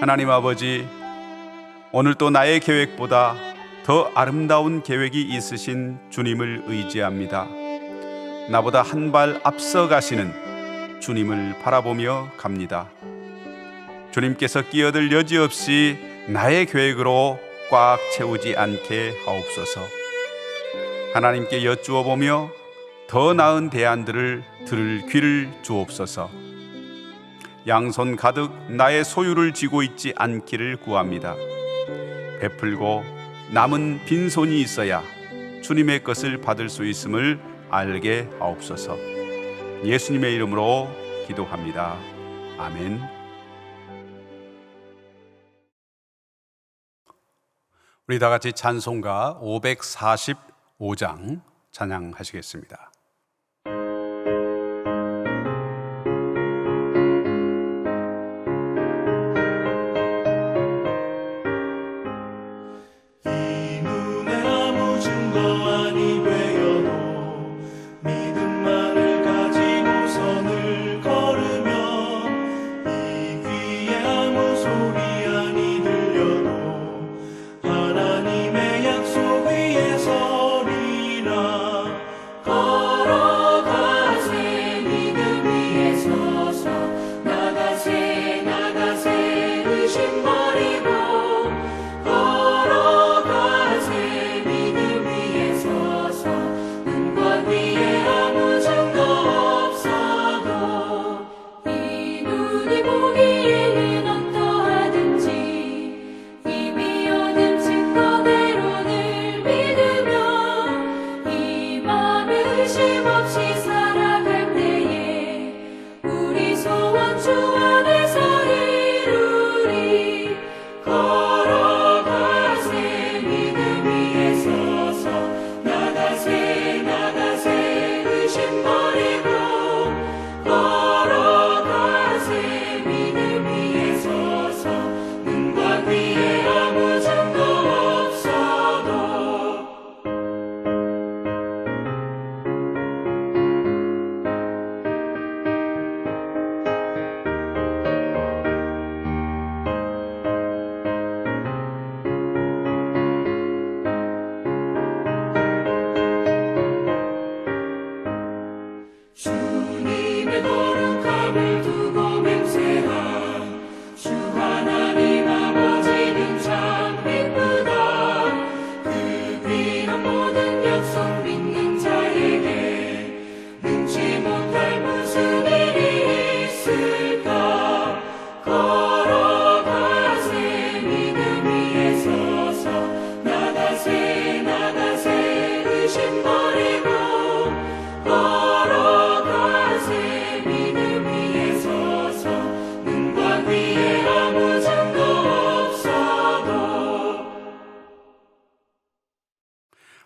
하나님 아버지, 오늘 또 나의 계획보다 더 아름다운 계획이 있으신 주님을 의지합니다. 나보다 한 발 앞서 가시는 주님을 바라보며 갑니다. 주님께서 끼어들 여지 없이 나의 계획으로 꽉 채우지 않게 하옵소서. 하나님께 여쭈어 보며 더 나은 대안들을 들을 귀를 주옵소서. 양손 가득 나의 소유를 쥐고 있지 않기를 구합니다. 베풀고 남은 빈손이 있어야 주님의 것을 받을 수 있음을 알게 하옵소서. 예수님의 이름으로 기도합니다. 아멘. 우리 다 같이 찬송가 545장 찬양하시겠습니다.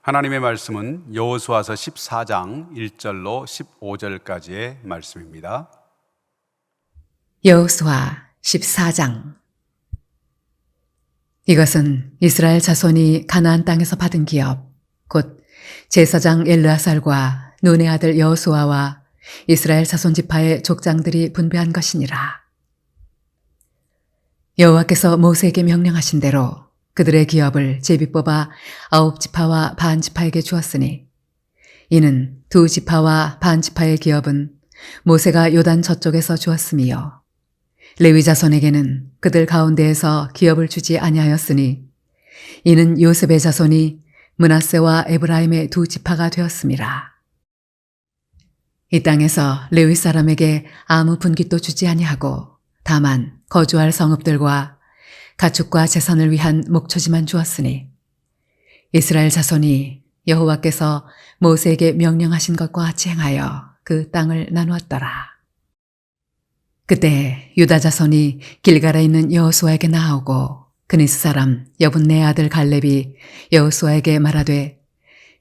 하나님의 말씀은 여호수아서 14장 1절로 15절까지의 말씀입니다. 여호수아 14장. 이것은 이스라엘 자손이 가나안 땅에서 받은 기업, 곧 제사장 엘르아살과 눈의 아들 여호수아와 이스라엘 자손 지파의 족장들이 분배한 것이니라. 여호와께서 모세에게 명령하신 대로 그들의 기업을 제비 뽑아 9지파와 반 지파에게 주었으니, 이는 2지파와 반 지파의 기업은 모세가 요단 저쪽에서 주었으며, 레위 자손에게는 그들 가운데에서 기업을 주지 아니하였으니, 이는 요셉의 자손이 므낫세와 에브라임의 2지파가 되었음이라. 이 땅에서 레위 사람에게 아무 분깃도 주지 아니하고, 다만 거주할 성읍들과 가축과 제선을 위한 목초지만 주었으니, 이스라엘 자손이 여호와께서 모세에게 명령하신 것과 같이 행하여 그 땅을 나누었더라. 그때 유다 자손이 길갈에 있는 여호수아에게 나아오고, 그니스 사람 여분네 아들 갈렙이 여호수아에게 말하되,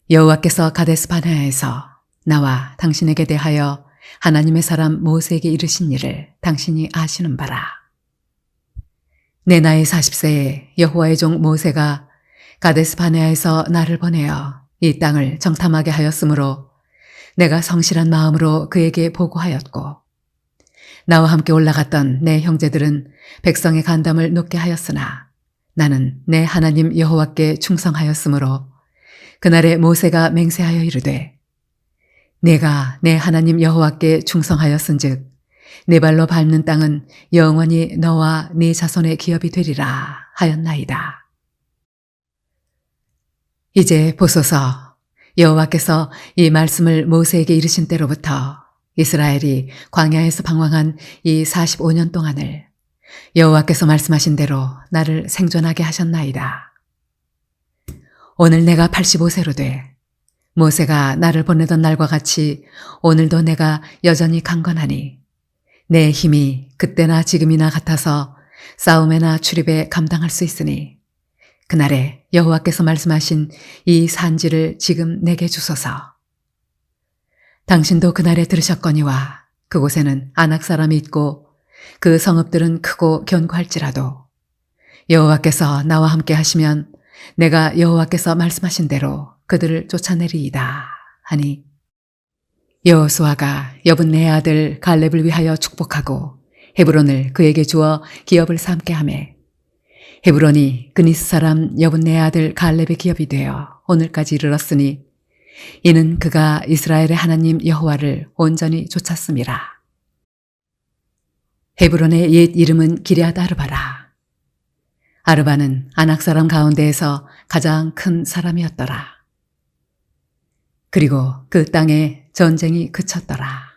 여호와께서 가데스 바네아에서 나와 당신에게 대하여 하나님의 사람 모세에게 이르신 일을 당신이 아시는 바라. 내 나이 40세에 여호와의 종 모세가 가데스 바네아에서 나를 보내어 이 땅을 정탐하게 하였으므로 내가 성실한 마음으로 그에게 보고하였고, 나와 함께 올라갔던 내 형제들은 백성의 간담을 높게 하였으나 나는 내 하나님 여호와께 충성하였으므로 그날에 모세가 맹세하여 이르되 내가 내 하나님 여호와께 충성하였은즉 내 발로 밟는 땅은 영원히 너와 네 자손의 기업이 되리라 하였나이다. 이제 보소서, 여호와께서 이 말씀을 모세에게 이르신 때로부터 이스라엘이 광야에서 방황한 이 45년 동안을 여호와께서 말씀하신 대로 나를 생존하게 하셨나이다. 오늘 내가 85세로 돼 모세가 나를 보내던 날과 같이 오늘도 내가 여전히 강건하니 내 힘이 그때나 지금이나 같아서 싸움에나 출입에 감당할 수 있으니 그날에 여호와께서 말씀하신 이 산지를 지금 내게 주소서. 당신도 그날에 들으셨거니와 그곳에는 아낙 사람이 있고 그 성읍들은 크고 견고할지라도 여호와께서 나와 함께 하시면 내가 여호와께서 말씀하신 대로 그들을 쫓아내리이다 하니 여호수아가 여분네의 아들 갈렙을 위하여 축복하고 헤브론을 그에게 주어 기업을 삼게 하매 헤브론이 그니스 사람 여분네의 아들 갈렙의 기업이 되어 오늘까지 이르렀으니 이는 그가 이스라엘의 하나님 여호와를 온전히 쫓았음이라. 헤브론의 옛 이름은 기럇 아르바라. 아르바는 아낙 사람 가운데에서 가장 큰 사람이었더라. 그리고 그 땅에 전쟁이 그쳤더라.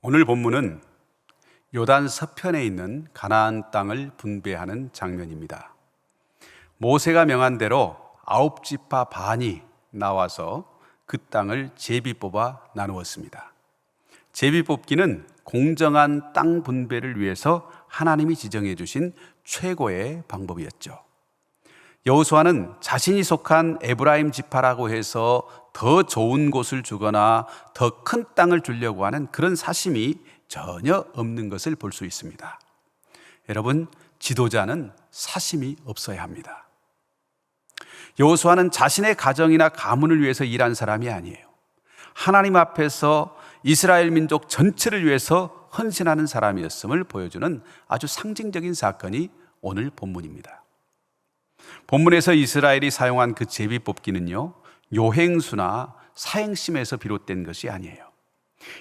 오늘 본문은 요단 서편에 있는 가나안 땅을 분배하는 장면입니다. 모세가 명한 대로 9지파 반이 나와서 그 땅을 제비 뽑아 나누었습니다. 제비 뽑기는 공정한 땅 분배를 위해서 하나님이 지정해 주신 최고의 방법이었죠. 여호수아는 자신이 속한 에브라임 지파라고 해서 더 좋은 곳을 주거나 더 큰 땅을 주려고 하는 그런 사심이 전혀 없는 것을 볼 수 있습니다. 여러분, 지도자는 사심이 없어야 합니다. 여호수아는 자신의 가정이나 가문을 위해서 일한 사람이 아니에요. 하나님 앞에서 이스라엘 민족 전체를 위해서 헌신하는 사람이었음을 보여주는 아주 상징적인 사건이 오늘 본문입니다. 본문에서 이스라엘이 사용한 그 제비 뽑기는요, 요행수나 사행심에서 비롯된 것이 아니에요.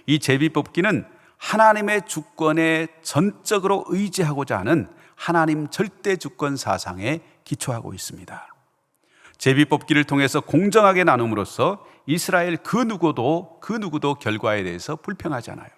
이 제비 뽑기는 하나님의 주권에 전적으로 의지하고자 하는 하나님 절대 주권 사상에 기초하고 있습니다. 제비 뽑기를 통해서 공정하게 나눔으로써 이스라엘 그 누구도 결과에 대해서 불평하지 않아요.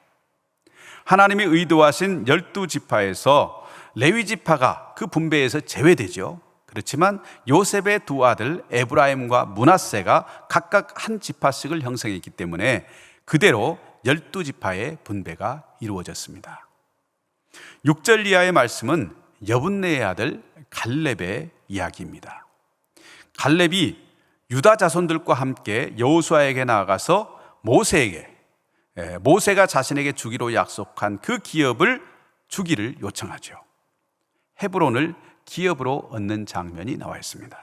하나님이 의도하신 12지파에서 레위지파가 그 분배에서 제외되죠. 그렇지만 요셉의 두 아들 에브라임과 므낫세가 각각 한 지파씩을 형성했기 때문에 그대로 12지파의 분배가 이루어졌습니다. 6절 이하의 말씀은 여분네의 아들 갈렙의 이야기입니다. 갈렙이 유다 자손들과 함께 여호수아에게 나아가서 모세가 자신에게 주기로 약속한 그 기업을 주기를 요청하죠. 헤브론을 기업으로 얻는 장면이 나와 있습니다.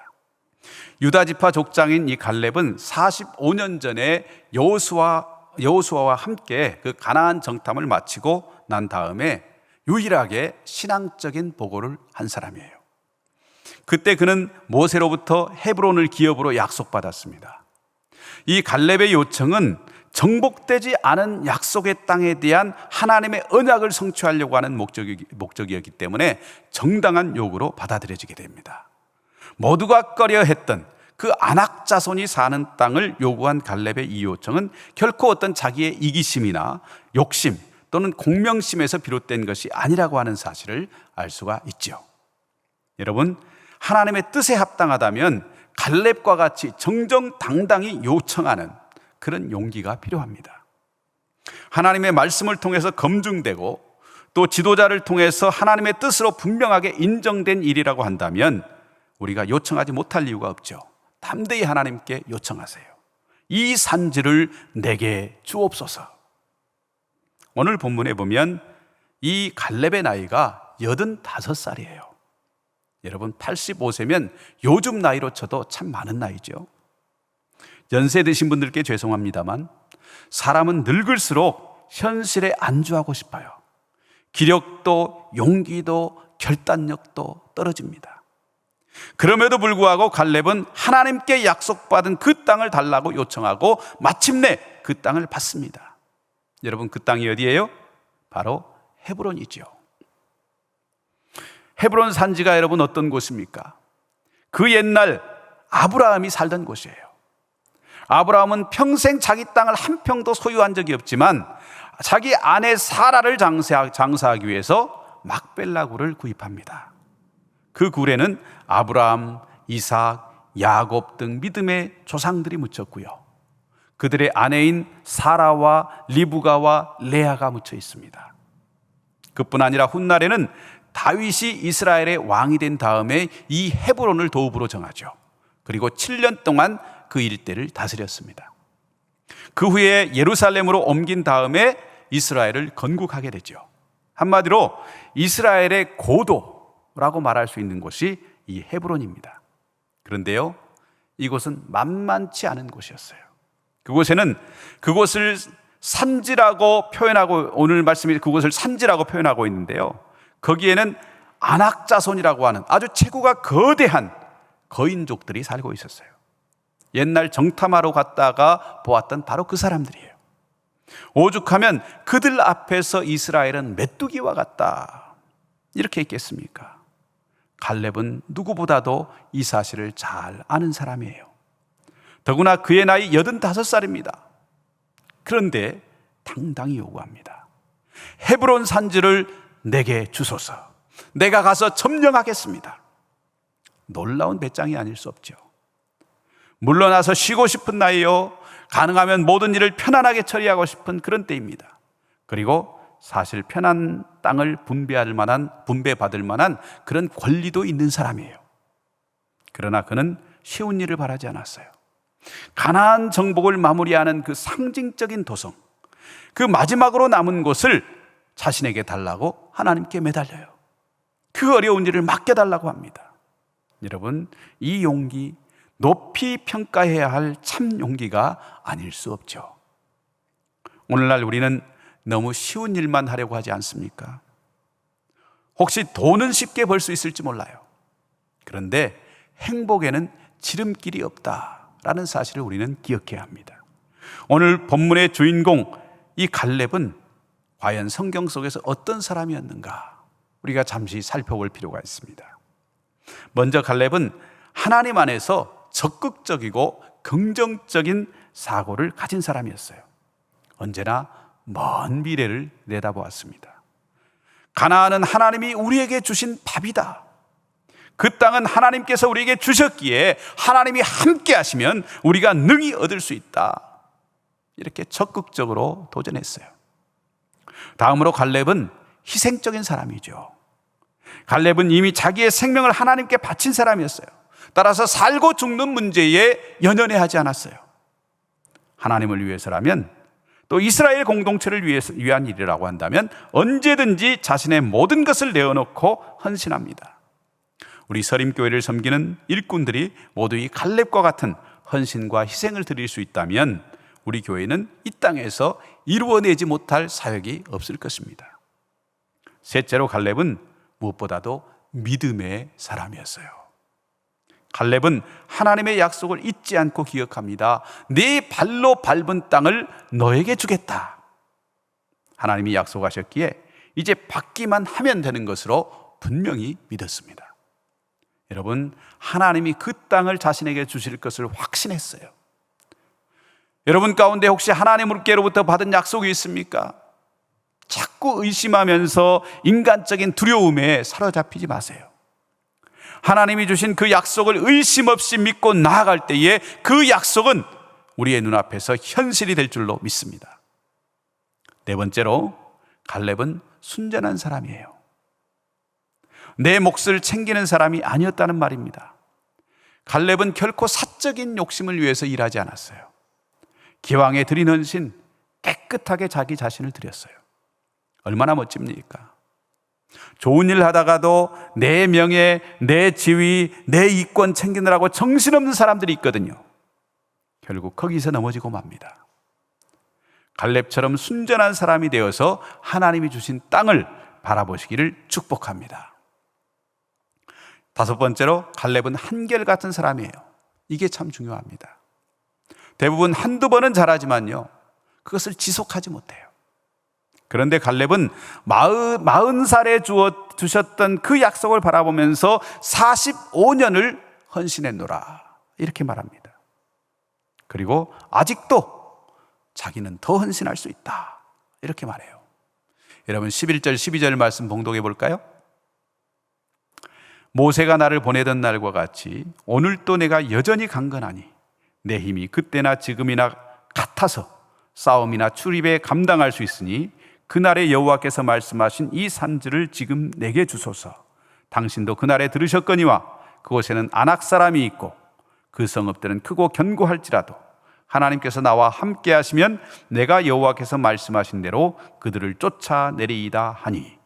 유다 지파 족장인 이 갈렙은 45년 전에 여호수아와 함께 그 가나안 정탐을 마치고 난 다음에 유일하게 신앙적인 보고를 한 사람이에요. 그때 그는 모세로부터 헤브론을 기업으로 약속받았습니다. 이 갈렙의 요청은 정복되지 않은 약속의 땅에 대한 하나님의 언약을 성취하려고 하는 목적이었기 때문에 정당한 요구로 받아들여지게 됩니다. 모두가 꺼려했던 그 아낙 자손이 사는 땅을 요구한 갈렙의 이 요청은 결코 어떤 자기의 이기심이나 욕심 또는 공명심에서 비롯된 것이 아니라고 하는 사실을 알 수가 있죠. 여러분, 하나님의 뜻에 합당하다면 갈렙과 같이 정정당당히 요청하는 그런 용기가 필요합니다. 하나님의 말씀을 통해서 검증되고 또 지도자를 통해서 하나님의 뜻으로 분명하게 인정된 일이라고 한다면 우리가 요청하지 못할 이유가 없죠. 담대히 하나님께 요청하세요. 이 산지를 내게 주옵소서. 오늘 본문에 보면 이 갈렙의 나이가 85살이에요. 여러분, 85세면 요즘 나이로 쳐도 참 많은 나이죠. 연세 드신 분들께 죄송합니다만 사람은 늙을수록 현실에 안주하고 싶어요. 기력도 용기도 결단력도 떨어집니다. 그럼에도 불구하고 갈렙은 하나님께 약속받은 그 땅을 달라고 요청하고 마침내 그 땅을 받습니다. 여러분, 그 땅이 어디예요? 바로 헤브론이죠. 헤브론 산지가 여러분 어떤 곳입니까? 그 옛날 아브라함이 살던 곳이에요. 아브라함은 평생 자기 땅을 한 평도 소유한 적이 없지만 자기 아내 사라를 장사하기 위해서 막벨라 굴을 구입합니다. 그 굴에는 아브라함, 이삭, 야곱 등 믿음의 조상들이 묻혔고요. 그들의 아내인 사라와 리브가와 레아가 묻혀 있습니다. 그뿐 아니라 훗날에는 다윗이 이스라엘의 왕이 된 다음에 이 헤브론을 도읍으로 정하죠. 그리고 7년 동안 그 일대를 다스렸습니다. 그 후에 예루살렘으로 옮긴 다음에 이스라엘을 건국하게 되죠. 한마디로 이스라엘의 고도라고 말할 수 있는 곳이 이 헤브론입니다. 그런데요, 이곳은 만만치 않은 곳이었어요. 그곳에는 그곳을 산지라고 표현하고, 오늘 말씀이 그곳을 산지라고 표현하고 있는데요, 거기에는 아낙 자손이라고 하는 아주 체구가 거대한 거인족들이 살고 있었어요. 옛날 정탐하러 갔다가 보았던 바로 그 사람들이에요. 오죽하면 그들 앞에서 이스라엘은 메뚜기와 같다, 이렇게 있겠습니까? 갈렙은 누구보다도 이 사실을 잘 아는 사람이에요. 더구나 그의 나이 85살입니다. 그런데 당당히 요구합니다. 헤브론 산지를 내게 주소서. 내가 가서 점령하겠습니다. 놀라운 배짱이 아닐 수 없죠. 물러나서 쉬고 싶은 나이요, 가능하면 모든 일을 편안하게 처리하고 싶은 그런 때입니다. 그리고 사실 편한 땅을 분배받을 만한 그런 권리도 있는 사람이에요. 그러나 그는 쉬운 일을 바라지 않았어요. 가나안 정복을 마무리하는 그 상징적인 도성, 그 마지막으로 남은 곳을 자신에게 달라고 하나님께 매달려요. 그 어려운 일을 맡겨달라고 합니다. 여러분, 이 용기 높이 평가해야 할 참 용기가 아닐 수 없죠. 오늘날 우리는 너무 쉬운 일만 하려고 하지 않습니까? 혹시 돈은 쉽게 벌 수 있을지 몰라요. 그런데 행복에는 지름길이 없다라는 사실을 우리는 기억해야 합니다. 오늘 본문의 주인공 이 갈렙은 과연 성경 속에서 어떤 사람이었는가, 우리가 잠시 살펴볼 필요가 있습니다. 먼저 갈렙은 하나님 안에서 적극적이고 긍정적인 사고를 가진 사람이었어요. 언제나 먼 미래를 내다보았습니다. 가나안은 하나님이 우리에게 주신 밥이다. 그 땅은 하나님께서 우리에게 주셨기에 하나님이 함께 하시면 우리가 능히 얻을 수 있다. 이렇게 적극적으로 도전했어요. 다음으로 갈렙은 희생적인 사람이죠. 갈렙은 이미 자기의 생명을 하나님께 바친 사람이었어요. 따라서 살고 죽는 문제에 연연해하지 않았어요. 하나님을 위해서라면, 또 이스라엘 공동체를 위한 일이라고 한다면 언제든지 자신의 모든 것을 내어놓고 헌신합니다. 우리 서림교회를 섬기는 일꾼들이 모두 이 갈렙과 같은 헌신과 희생을 드릴 수 있다면 우리 교회는 이 땅에서 이루어내지 못할 사역이 없을 것입니다. 셋째로 갈렙은 무엇보다도 믿음의 사람이었어요. 갈렙은 하나님의 약속을 잊지 않고 기억합니다. 네 발로 밟은 땅을 너에게 주겠다. 하나님이 약속하셨기에 이제 받기만 하면 되는 것으로 분명히 믿었습니다. 여러분, 하나님이 그 땅을 자신에게 주실 것을 확신했어요. 여러분 가운데 혹시 하나님께로부터 받은 약속이 있습니까? 자꾸 의심하면서 인간적인 두려움에 사로잡히지 마세요. 하나님이 주신 그 약속을 의심 없이 믿고 나아갈 때에 그 약속은 우리의 눈앞에서 현실이 될 줄로 믿습니다. 네 번째로, 갈렙은 순전한 사람이에요. 내 몫을 챙기는 사람이 아니었다는 말입니다. 갈렙은 결코 사적인 욕심을 위해서 일하지 않았어요. 기왕에 드린 헌신, 깨끗하게 자기 자신을 드렸어요. 얼마나 멋집니까? 좋은 일 하다가도 내 명예, 내 지위, 내 이권 챙기느라고 정신없는 사람들이 있거든요. 결국 거기서 넘어지고 맙니다. 갈렙처럼 순전한 사람이 되어서 하나님이 주신 땅을 바라보시기를 축복합니다. 다섯 번째로, 갈렙은 한결같은 사람이에요. 이게 참 중요합니다. 대부분 한두 번은 잘하지만요, 그것을 지속하지 못해요. 그런데 갈렙은 40살에 주셨던 그 약속을 바라보면서 45년을 헌신했노라, 이렇게 말합니다. 그리고 아직도 자기는 더 헌신할 수 있다, 이렇게 말해요. 여러분, 11절 12절 말씀 봉독해 볼까요? 모세가 나를 보내던 날과 같이 오늘도 내가 여전히 강건하니 내 힘이 그때나 지금이나 같아서 싸움이나 출입에 감당할 수 있으니 그날에 여호와께서 말씀하신 이 산지를 지금 내게 주소서. 당신도 그날에 들으셨거니와 그곳에는 아낙 사람이 있고 그 성읍들은 크고 견고할지라도 하나님께서 나와 함께 하시면 내가 여호와께서 말씀하신 대로 그들을 쫓아내리이다 하니.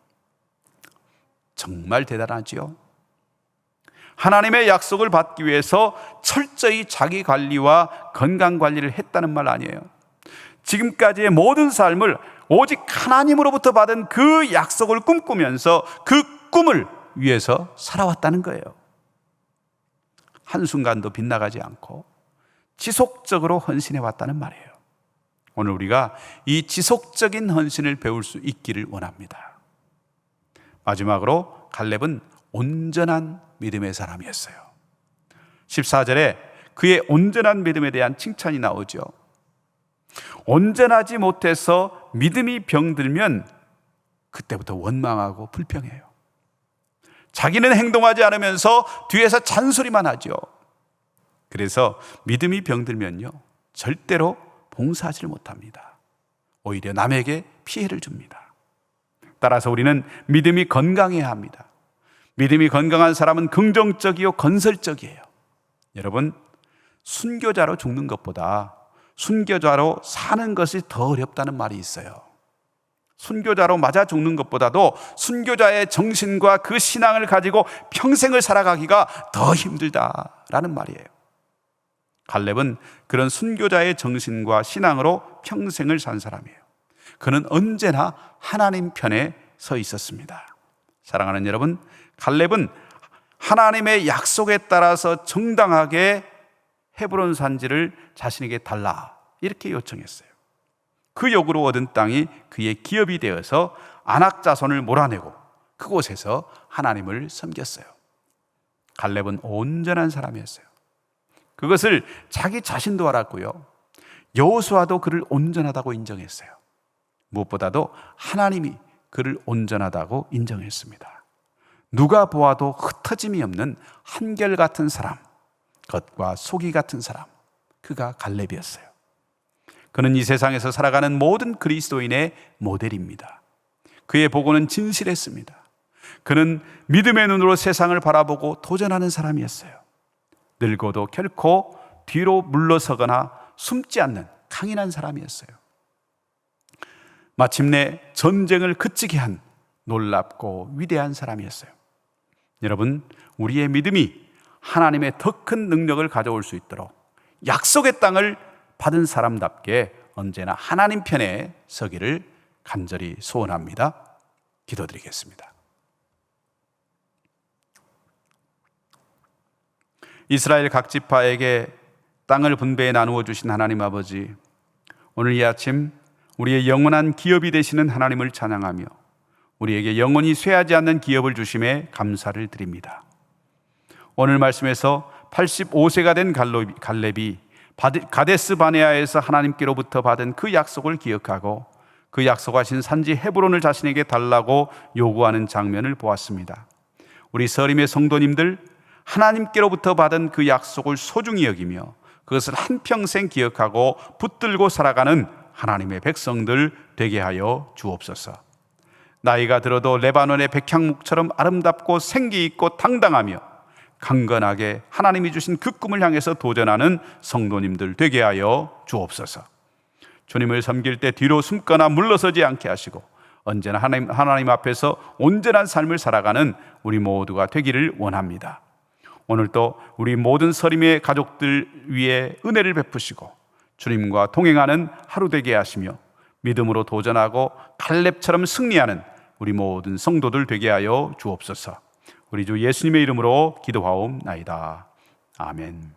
정말 대단하지요. 하나님의 약속을 받기 위해서 철저히 자기 관리와 건강 관리를 했다는 말 아니에요. 지금까지의 모든 삶을 오직 하나님으로부터 받은 그 약속을 꿈꾸면서 그 꿈을 위해서 살아왔다는 거예요. 한순간도 빗나가지 않고 지속적으로 헌신해 왔다는 말이에요. 오늘 우리가 이 지속적인 헌신을 배울 수 있기를 원합니다. 마지막으로 갈렙은 온전한 믿음의 사람이었어요. 14절에 그의 온전한 믿음에 대한 칭찬이 나오죠. 온전하지 못해서 믿음이 병들면 그때부터 원망하고 불평해요. 자기는 행동하지 않으면서 뒤에서 잔소리만 하죠. 그래서 믿음이 병들면요, 절대로 봉사하지를 못합니다. 오히려 남에게 피해를 줍니다. 따라서 우리는 믿음이 건강해야 합니다. 믿음이 건강한 사람은 긍정적이요 건설적이에요. 여러분, 순교자로 죽는 것보다 순교자로 사는 것이 더 어렵다는 말이 있어요. 순교자로 맞아 죽는 것보다도 순교자의 정신과 그 신앙을 가지고 평생을 살아가기가 더 힘들다라는 말이에요. 갈렙은 그런 순교자의 정신과 신앙으로 평생을 산 사람이에요. 그는 언제나 하나님 편에 서 있었습니다. 사랑하는 여러분, 갈렙은 하나님의 약속에 따라서 정당하게 헤브론 산지를 자신에게 달라, 이렇게 요청했어요. 그 요구로 얻은 땅이 그의 기업이 되어서 아낙 자손을 몰아내고 그곳에서 하나님을 섬겼어요. 갈렙은 온전한 사람이었어요. 그것을 자기 자신도 알았고요, 여호수아도 그를 온전하다고 인정했어요. 무엇보다도 하나님이 그를 온전하다고 인정했습니다. 누가 보아도 흩어짐이 없는 한결같은 사람, 겉과 속이 같은 사람, 그가 갈렙이었어요. 그는 이 세상에서 살아가는 모든 그리스도인의 모델입니다. 그의 보고는 진실했습니다. 그는 믿음의 눈으로 세상을 바라보고 도전하는 사람이었어요. 늙어도 결코 뒤로 물러서거나 숨지 않는 강인한 사람이었어요. 마침내 전쟁을 그치게 한 놀랍고 위대한 사람이었어요. 여러분, 우리의 믿음이 하나님의 더 큰 능력을 가져올 수 있도록 약속의 땅을 받은 사람답게 언제나 하나님 편에 서기를 간절히 소원합니다. 기도드리겠습니다. 이스라엘 각 지파에게 땅을 분배해 나누어 주신 하나님 아버지, 오늘 이 아침 우리의 영원한 기업이 되시는 하나님을 찬양하며 우리에게 영원히 쇠하지 않는 기업을 주심에 감사를 드립니다. 오늘 말씀에서 85세가 된 갈렙이 가데스 바네아에서 하나님께로부터 받은 그 약속을 기억하고 그 약속하신 산지 헤브론을 자신에게 달라고 요구하는 장면을 보았습니다. 우리 서림의 성도님들, 하나님께로부터 받은 그 약속을 소중히 여기며 그것을 한평생 기억하고 붙들고 살아가는 하나님의 백성들 되게 하여 주옵소서. 나이가 들어도 레바논의 백향목처럼 아름답고 생기 있고 당당하며 강건하게 하나님이 주신 그 꿈을 향해서 도전하는 성도님들 되게 하여 주옵소서. 주님을 섬길 때 뒤로 숨거나 물러서지 않게 하시고 언제나 하나님 앞에서 온전한 삶을 살아가는 우리 모두가 되기를 원합니다. 오늘도 우리 모든 서림의 가족들 위에 은혜를 베푸시고 주님과 동행하는 하루 되게 하시며 믿음으로 도전하고 갈렙처럼 승리하는 우리 모든 성도들 되게 하여 주옵소서. 우리 주 예수님의 이름으로 기도하옵나이다. 아멘.